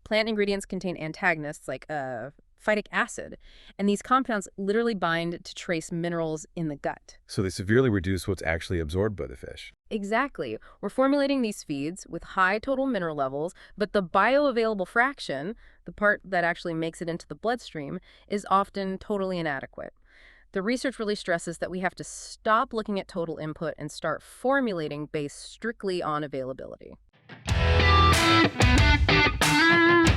Plant ingredients contain antagonists like phytic acid, and these compounds literally bind to trace minerals in the gut. So they severely reduce what's actually absorbed by the fish. Exactly. We're formulating these feeds with high total mineral levels, but the bioavailable fraction, the part that actually makes it into the bloodstream, is often totally inadequate. The research really stresses that we have to stop looking at total input and start formulating based strictly on availability.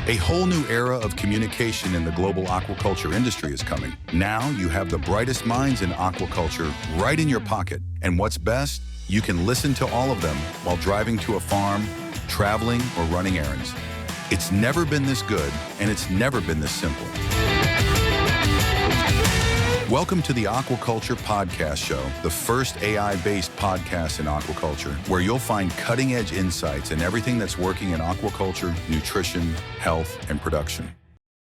A whole new era of communication in the global aquaculture industry is coming. Now you have the brightest minds in aquaculture right in your pocket. And what's best? You can listen to all of them while driving to a farm, traveling, or running errands. It's never been this good, and it's never been this simple. Welcome to the Aquaculture Podcast Show, the first AI-based podcast in aquaculture, where you'll find cutting-edge insights in everything that's working in aquaculture, nutrition, health, and production.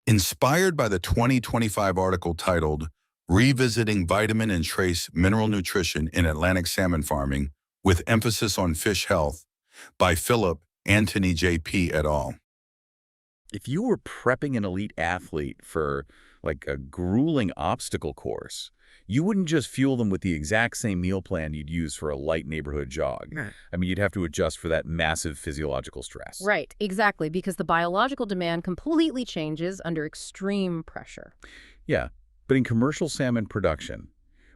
Inspired by the 2025 article titled, Revisiting Vitamin and Trace Mineral Nutrition in Atlantic Salmon Farming, with Emphasis on Fish Health, by Philip Antony JP et al. If you were prepping an elite athlete for like a grueling obstacle course, you wouldn't just fuel them with the exact same meal plan you'd use for a light neighborhood jog. Right. I mean, you'd have to adjust for that massive physiological stress. Right, exactly, because the biological demand completely changes under extreme pressure. Yeah, but in commercial salmon production,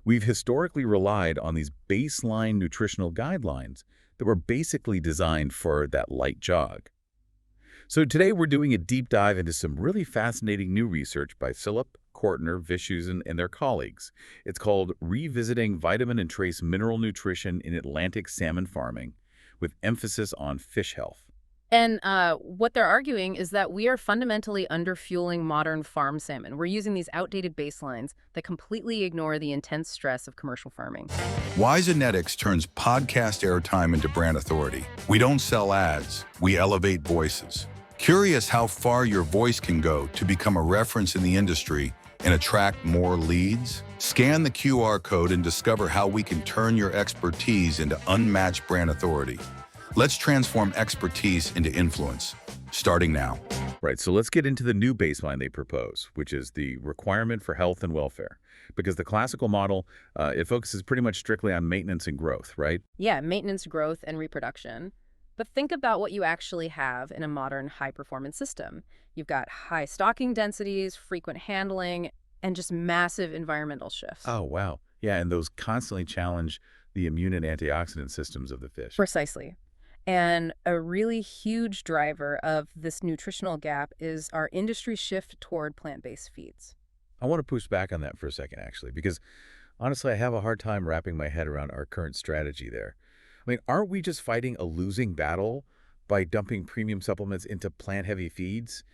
we've historically relied on these baseline nutritional guidelines that were basically designed for that light jog. So today we're doing a deep dive into some really fascinating new research by Philip, Kortner, Vishusen, and their colleagues. It's called Revisiting Vitamin and Trace Mineral Nutrition in Atlantic Salmon Farming, with emphasis on fish health. And what they're arguing is that we are fundamentally underfueling modern farm salmon. We're using these outdated baselines that completely ignore the intense stress of commercial farming. Why Zenetics turns podcast airtime into brand authority. We don't sell ads, we elevate voices. Curious how far your voice can go to become a reference in the industry and attract more leads? Scan the QR code and discover how we can turn your expertise into unmatched brand authority. Let's transform expertise into influence, starting now. Right, so let's get into the new baseline they propose, which is the requirement for health and welfare. Because the classical model, it focuses pretty much strictly on maintenance and growth, right? Yeah, maintenance, growth, and reproduction. But think about what you actually have in a modern high-performance system. You've got high stocking densities, frequent handling, and just massive environmental shifts. Oh, wow. Yeah, and those constantly challenge the immune and antioxidant systems of the fish. Precisely. And a really huge driver of this nutritional gap is our industry shift toward plant-based feeds. I want to push back on that for a second, actually, because honestly, I have a hard time wrapping my head around our current strategy there. I mean, aren't we just fighting a losing battle by dumping premium supplements into plant-heavy feeds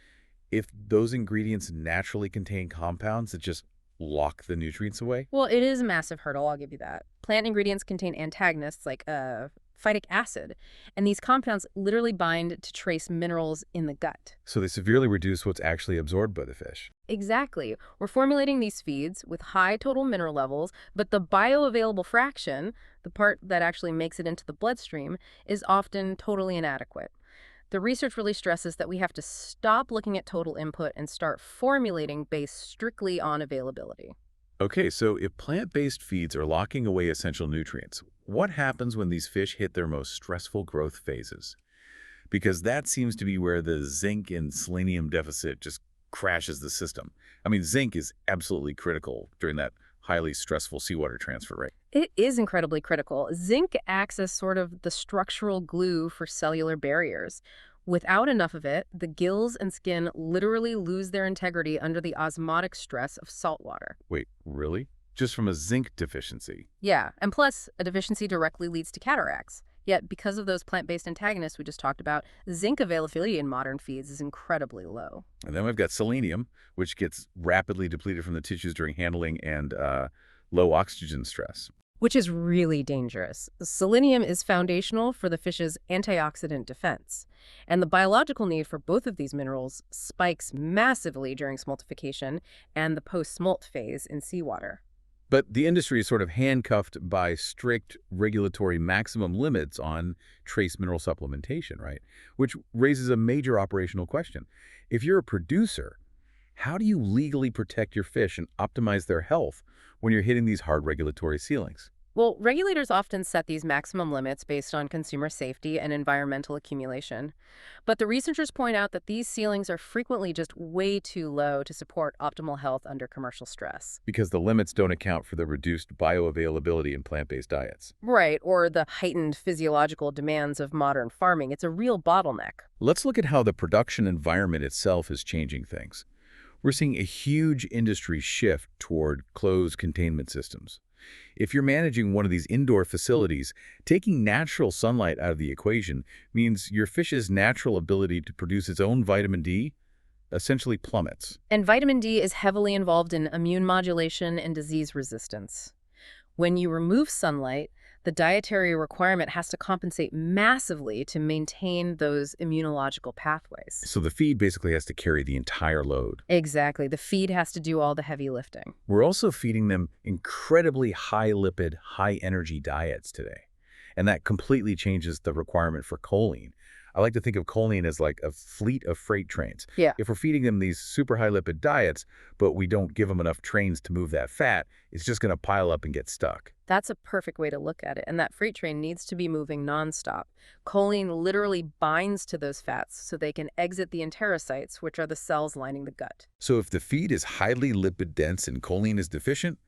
if those ingredients naturally contain compounds that just lock the nutrients away? Well, it is a massive hurdle, I'll give you that. Plant ingredients contain antagonists like phytic acid, and these compounds literally bind to trace minerals in the gut. So they severely reduce what's actually absorbed by the fish. Exactly. We're formulating these feeds with high total mineral levels, but the bioavailable fraction, the part that actually makes it into the bloodstream, is often totally inadequate. The research really stresses that we have to stop looking at total input and start formulating based strictly on availability. Okay, so if plant-based feeds are locking away essential nutrients, what happens when these fish hit their most stressful growth phases? Because that seems to be where the zinc and selenium deficit just crashes the system. I mean, zinc is absolutely critical during that highly stressful seawater transfer, right? It is incredibly critical. Zinc acts as sort of the structural glue for cellular barriers. Without enough of it, the gills and skin literally lose their integrity under the osmotic stress of salt water. Wait, really? Just from a zinc deficiency? Yeah, and plus, a deficiency directly leads to cataracts. Yet, because of those plant-based antagonists we just talked about, zinc availability in modern feeds is incredibly low. And then we've got selenium, which gets rapidly depleted from the tissues during handling and low oxygen stress. Which is really dangerous. Selenium is foundational for the fish's antioxidant defense. And the biological need for both of these minerals spikes massively during smoltification and the post-smolt phase in seawater. But the industry is sort of handcuffed by strict regulatory maximum limits on trace mineral supplementation, right? Which raises a major operational question. If you're a producer, how do you legally protect your fish and optimize their health when you're hitting these hard regulatory ceilings? Well, regulators often set these maximum limits based on consumer safety and environmental accumulation. But the researchers point out that these ceilings are frequently just way too low to support optimal health under commercial stress. Because the limits don't account for the reduced bioavailability in plant-based diets. Right, or the heightened physiological demands of modern farming. It's a real bottleneck. Let's look at how the production environment itself is changing things. We're seeing a huge industry shift toward closed containment systems. If you're managing one of these indoor facilities, taking natural sunlight out of the equation means your fish's natural ability to produce its own vitamin D essentially plummets. And vitamin D is heavily involved in immune modulation and disease resistance. When you remove sunlight, the dietary requirement has to compensate massively to maintain those immunological pathways. So the feed basically has to carry the entire load. Exactly. The feed has to do all the heavy lifting. We're also feeding them incredibly high-lipid, high-energy diets today. And that completely changes the requirement for choline. I like to think of choline as like a fleet of freight trains. Yeah. If we're feeding them these super high-lipid diets, but we don't give them enough trains to move that fat, it's just going to pile up and get stuck. That's a perfect way to look at it. And that freight train needs to be moving nonstop. Choline literally binds to those fats so they can exit the enterocytes, which are the cells lining the gut. So if the feed is highly lipid-dense and choline is deficient,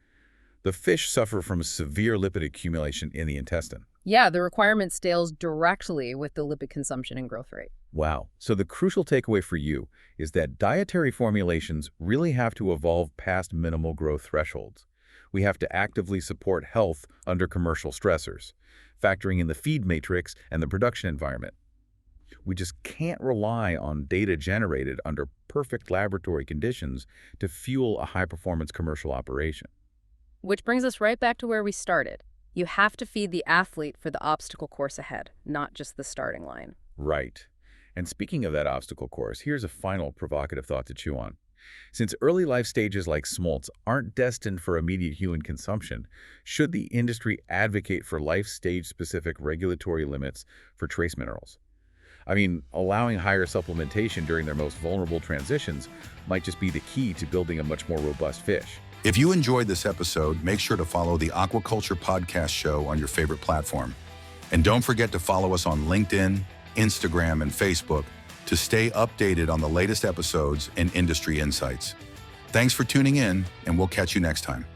the fish suffer from severe lipid accumulation in the intestine. Yeah, the requirement scales directly with the lipid consumption and growth rate. Wow. So the crucial takeaway for you is that dietary formulations really have to evolve past minimal growth thresholds. We have to actively support health under commercial stressors, factoring in the feed matrix and the production environment. We just can't rely on data generated under perfect laboratory conditions to fuel a high-performance commercial operation. Which brings us right back to where we started. You have to feed the athlete for the obstacle course ahead, not just the starting line. Right. And speaking of that obstacle course, here's a final provocative thought to chew on. Since early life stages like smolts aren't destined for immediate human consumption, should the industry advocate for life stage-specific regulatory limits for trace minerals? I mean, allowing higher supplementation during their most vulnerable transitions might just be the key to building a much more robust fish. If you enjoyed this episode, make sure to follow the Aquaculture Podcast Show on your favorite platform. And don't forget to follow us on LinkedIn, Instagram, and Facebook to stay updated on the latest episodes and industry insights. Thanks for tuning in, and we'll catch you next time.